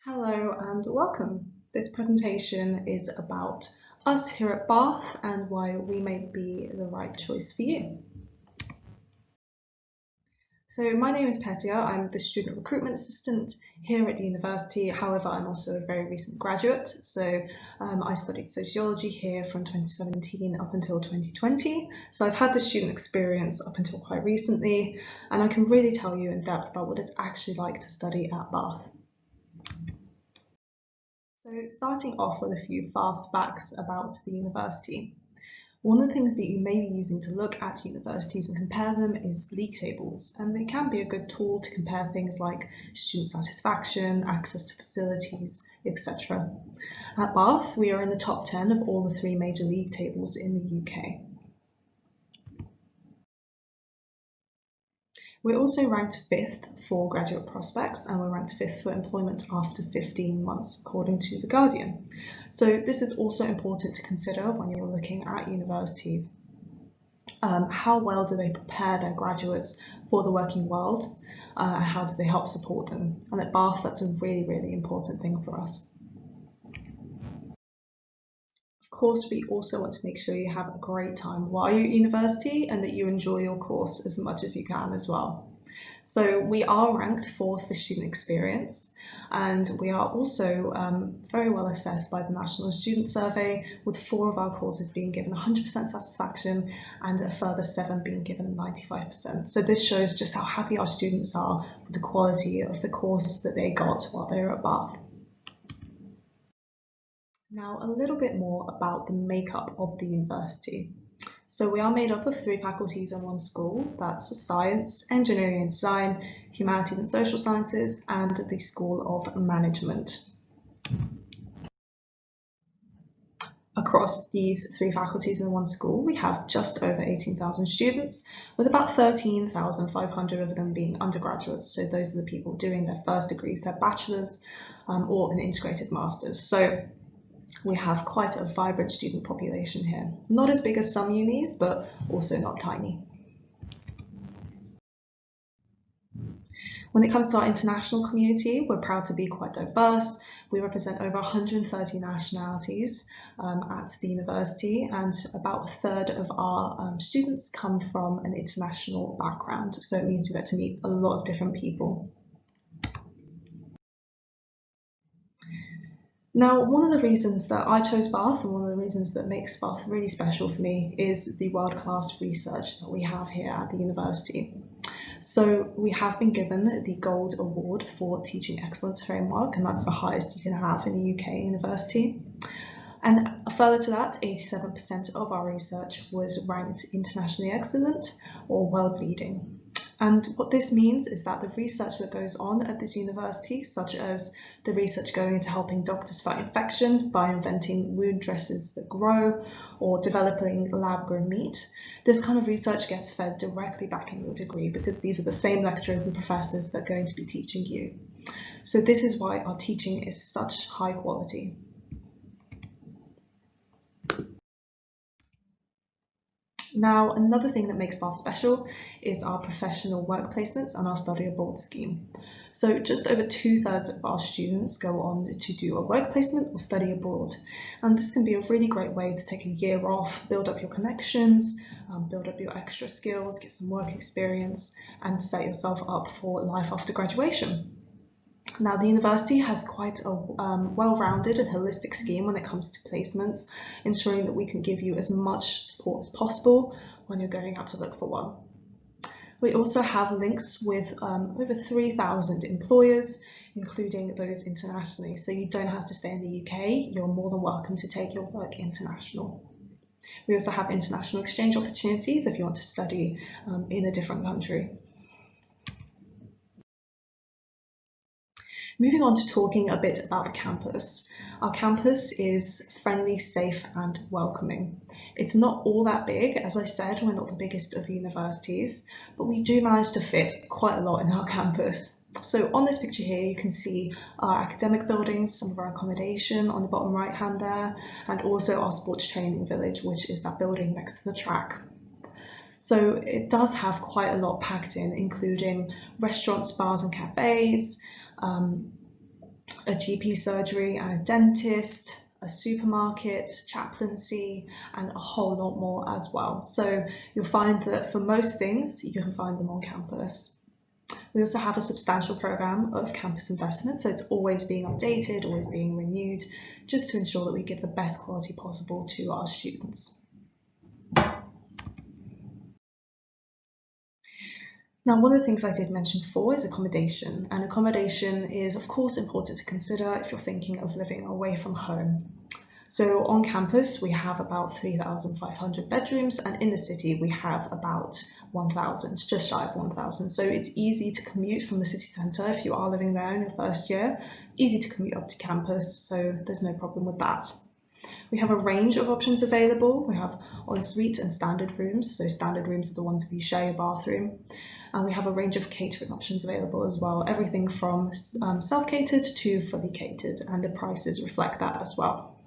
Hello and welcome. This presentation is about us here at Bath and why we may be the right choice for you. So my name is Petya, I'm the student recruitment assistant here at the university. However, I'm also a very recent graduate. So I studied sociology here from 2017 up until 2020. So I've had the student experience up until quite recently, and I can really tell you in depth about what it's actually like to study at Bath. So starting off with a few fast facts about the university. One of the things that you may be using to look at universities and compare them is league tables, and they can be a good tool to compare things like student satisfaction, access to facilities, etc. At Bath, we are in the top 10 of all the three major league tables in the UK. We're also ranked 5th for graduate prospects, and we're ranked 5th for employment after 15 months, according to The Guardian. So this is also important to consider when you're looking at universities. How well do they prepare their graduates for the working world? How do they help support them? And at Bath, that's a really, really important thing for us. Of course, we also want to make sure you have a great time while you're at university and that you enjoy your course as much as you can as well. So we are ranked 4th for student experience, and we are also very well assessed by the National Student Survey, with 4 of our courses being given 100% satisfaction and a further 7 being given 95%. So this shows just how happy our students are with the quality of the course that they got while they were at Bath. Now, a little bit more about the makeup of the university. So we are made up of 3 faculties and 1 school. That's Science, Engineering and Design, Humanities and Social Sciences, and the School of Management. Across these 3 faculties and 1 school, we have just over 18,000 students, with about 13,500 of them being undergraduates. So those are the people doing their first degrees, their bachelor's, or an integrated master's. So we have quite a vibrant student population here. Not as big as some unis, but also not tiny. When it comes to our international community, we're proud to be quite diverse. We represent over 130 nationalities at the university, and about a third of our students come from an international background. So it means we get to meet a lot of different people. Now, one of the reasons that I chose Bath and one of the reasons that makes Bath really special for me is the world-class research that we have here at the university. So we have been given the Gold Award for Teaching Excellence Framework, and that's the highest you can have in the UK university. And further to that, 87% of our research was ranked internationally excellent or world leading. And what this means is that the research that goes on at this university, such as the research going into helping doctors fight infection by inventing wound dresses that grow or developing lab-grown meat, this kind of research gets fed directly back in your degree because these are the same lecturers and professors that are going to be teaching you. So this is why our teaching is such high quality. Now, another thing that makes Bath special is our professional work placements and our study abroad scheme. So just over 2/3 of our students go on to do a work placement or study abroad. And this can be a really great way to take a year off, build up your connections, build up your extra skills, get some work experience, and set yourself up for life after graduation. Now, the university has quite a well-rounded and holistic scheme when it comes to placements, ensuring that we can give you as much support as possible when you're going out to look for one. We also have links with over 3,000 employers, including those internationally, so you don't have to stay in the UK, you're more than welcome to take your work international. We also have international exchange opportunities if you want to study in a different country. Moving on to talking a bit about the campus. Our campus is friendly, safe and welcoming. It's not all that big, as I said, we're not the biggest of universities, but we do manage to fit quite a lot in our campus. So on this picture here, you can see our academic buildings, some of our accommodation on the bottom right hand there, and also our sports training village, which is that building next to the track. So it does have quite a lot packed in, including restaurants, bars and cafes, a GP surgery and a dentist, a supermarket, chaplaincy, and a whole lot more as well. So you'll find that for most things, you can find them on campus. We also have a substantial program of campus investment, so it's always being updated, always being renewed, just to ensure that we give the best quality possible to our students. Now, one of the things I did mention before is accommodation, and accommodation is of course important to consider if you're thinking of living away from home. So on campus, we have about 3,500 bedrooms, and in the city, we have about 1,000, just shy of 1,000. So it's easy to commute from the city centre if you are living there in your first year, easy to commute up to campus, so there's no problem with that. We have a range of options available. We have ensuite and standard rooms. So standard rooms are the ones where you share your bathroom. And we have a range of catering options available as well, everything from self-catered to fully catered, and the prices reflect that as well.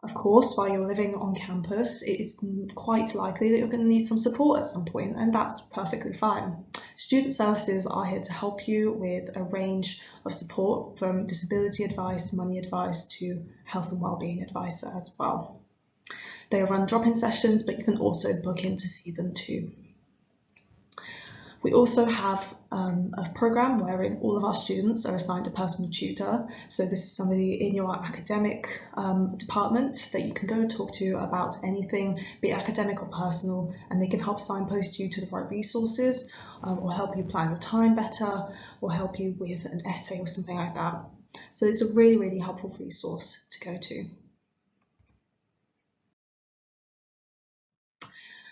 Of course, while you're living on campus, it is quite likely that you're going to need some support at some point, and that's perfectly fine. Student services are here to help you with a range of support, from disability advice, money advice, to health and wellbeing advice as well. They run drop-in sessions, but you can also book in to see them too. We also have a program wherein all of our students are assigned a personal tutor. So this is somebody in your academic department that you can go and talk to about anything, be it academic or personal, and they can help signpost you to the right resources, or help you plan your time better, or help you with an essay or something like that. So it's a really, really helpful resource to go to.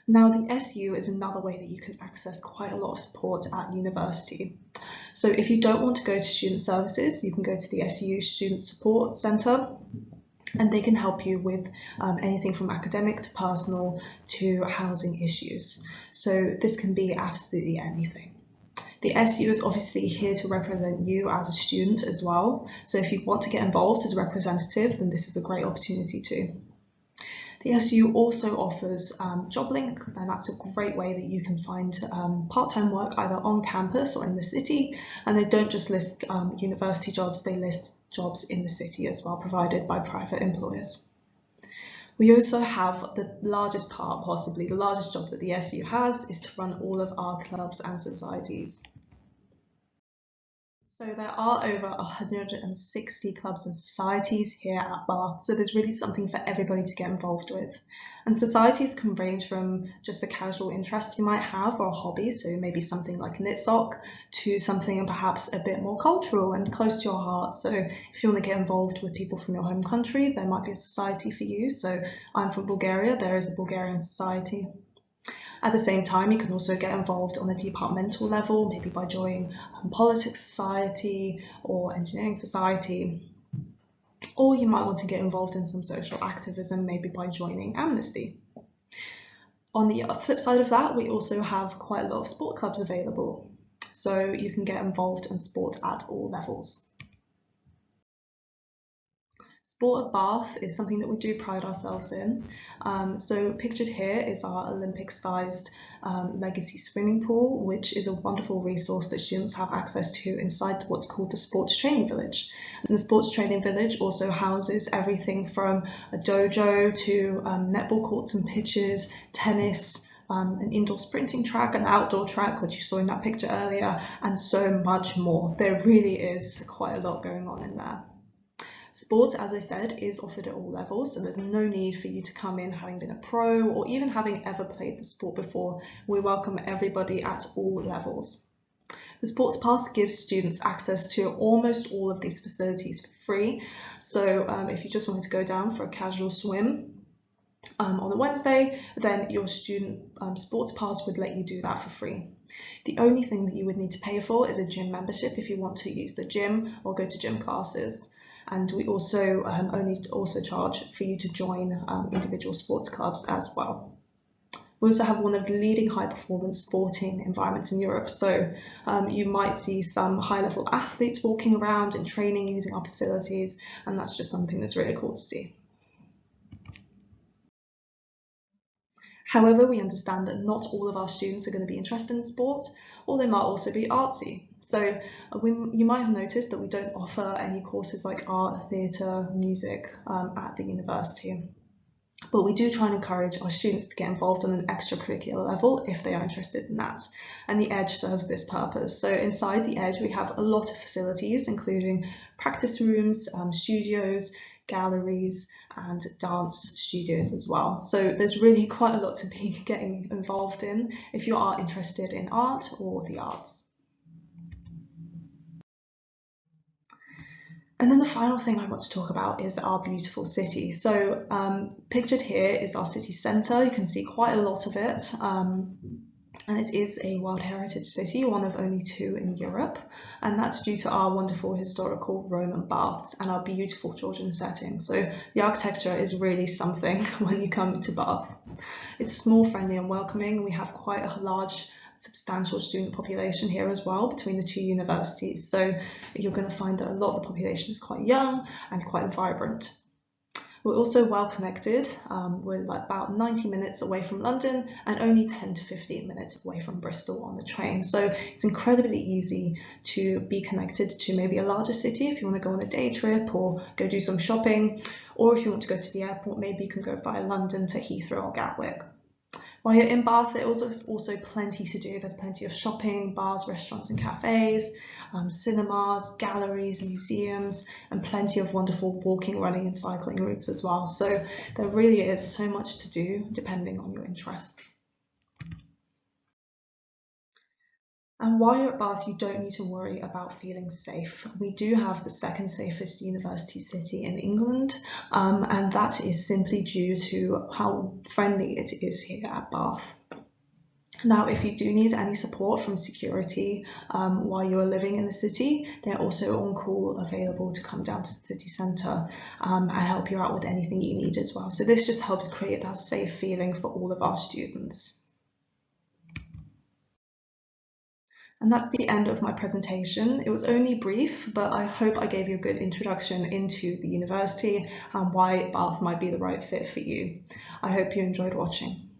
Now, the SU is another way that you can access quite a lot of support at university. So if you don't want to go to student services, you can go to the SU Student Support Centre, and they can help you with anything from academic to personal to housing issues. So this can be absolutely anything. The SU is obviously here to represent you as a student as well. So if you want to get involved as a representative, then this is a great opportunity too. The SU also offers JobLink, and that's a great way that you can find part-time work either on campus or in the city. And they don't just list university jobs, they list jobs in the city as well, provided by private employers. We also have the largest part, possibly the largest job that the SU has, is to run all of our clubs and societies. So there are over 160 clubs and societies here at Bath, so there's really something for everybody to get involved with. And societies can range from just a casual interest you might have or a hobby, so maybe something like knit sock, to something perhaps a bit more cultural and close to your heart. So if you want to get involved with people from your home country, there might be a society for you. So I'm from Bulgaria, there is a Bulgarian society. At the same time, you can also get involved on a departmental level, maybe by joining politics society or engineering society, or you might want to get involved in some social activism, maybe by joining Amnesty. On the flip side of that, we also have quite a lot of sport clubs available, so you can get involved in sport at all levels. Sport at Bath is something that we do pride ourselves in. So pictured here is our Olympic-sized legacy swimming pool, which is a wonderful resource that students have access to inside what's called the Sports Training Village. And the Sports Training Village also houses everything from a dojo to netball courts and pitches, tennis, an indoor sprinting track, an outdoor track, which you saw in that picture earlier, and so much more. There really is quite a lot going on in there. Sport, as I said, is offered at all levels, so there's no need for you to come in having been a pro or even having ever played the sport before. We welcome everybody at all levels. The Sports Pass gives students access to almost all of these facilities for free. So if you just wanted to go down for a casual swim on a Wednesday, then your student Sports Pass would let you do that for free. The only thing that you would need to pay for is a gym membership if you want to use the gym or go to gym classes. And we also only charge for you to join individual sports clubs as well. We also have one of the leading high performance sporting environments in Europe. So you might see some high level athletes walking around and training using our facilities, and that's just something that's really cool to see. However, we understand that not all of our students are going to be interested in sport. or they might also be artsy. So you might have noticed that we don't offer any courses like art, theatre, music at the university. But we do try and encourage our students to get involved on an extracurricular level if they are interested in that. And the Edge serves this purpose. So inside the Edge, we have a lot of facilities, including practice rooms, studios, galleries, and dance studios as well. So there's really quite a lot to be getting involved in if you are interested in art or the arts. And then the final thing I want to talk about is our beautiful city. So pictured here is our city centre. You can see quite a lot of it. And it is a World Heritage City, one of only 2 in Europe. And that's due to our wonderful historical Roman baths and our beautiful Georgian setting. So the architecture is really something when you come to Bath. It's small, friendly and welcoming. We have quite a large substantial student population here as well between the 2 universities, so you're going to find that a lot of the population is quite young and quite vibrant. We're also well connected. We're like about 90 minutes away from London and only 10 to 15 minutes away from Bristol on the train, so it's incredibly easy to be connected to maybe a larger city if you want to go on a day trip or go do some shopping, or if you want to go to the airport, maybe you can go via London to Heathrow or Gatwick. While you're in Bath, there's also plenty to do. There's plenty of shopping, bars, restaurants and cafes, cinemas, galleries, museums, and plenty of wonderful walking, running and cycling routes as well. So there really is so much to do depending on your interests. And while you're at Bath, you don't need to worry about feeling safe. We do have the 2nd safest university city in England, and that is simply due to how friendly it is here at Bath. Now, if you do need any support from security while you are living in the city, they're also on call available to come down to the city centre and help you out with anything you need as well. So this just helps create that safe feeling for all of our students. And that's the end of my presentation. It was only brief, but I hope I gave you a good introduction into the university and why Bath might be the right fit for you. I hope you enjoyed watching.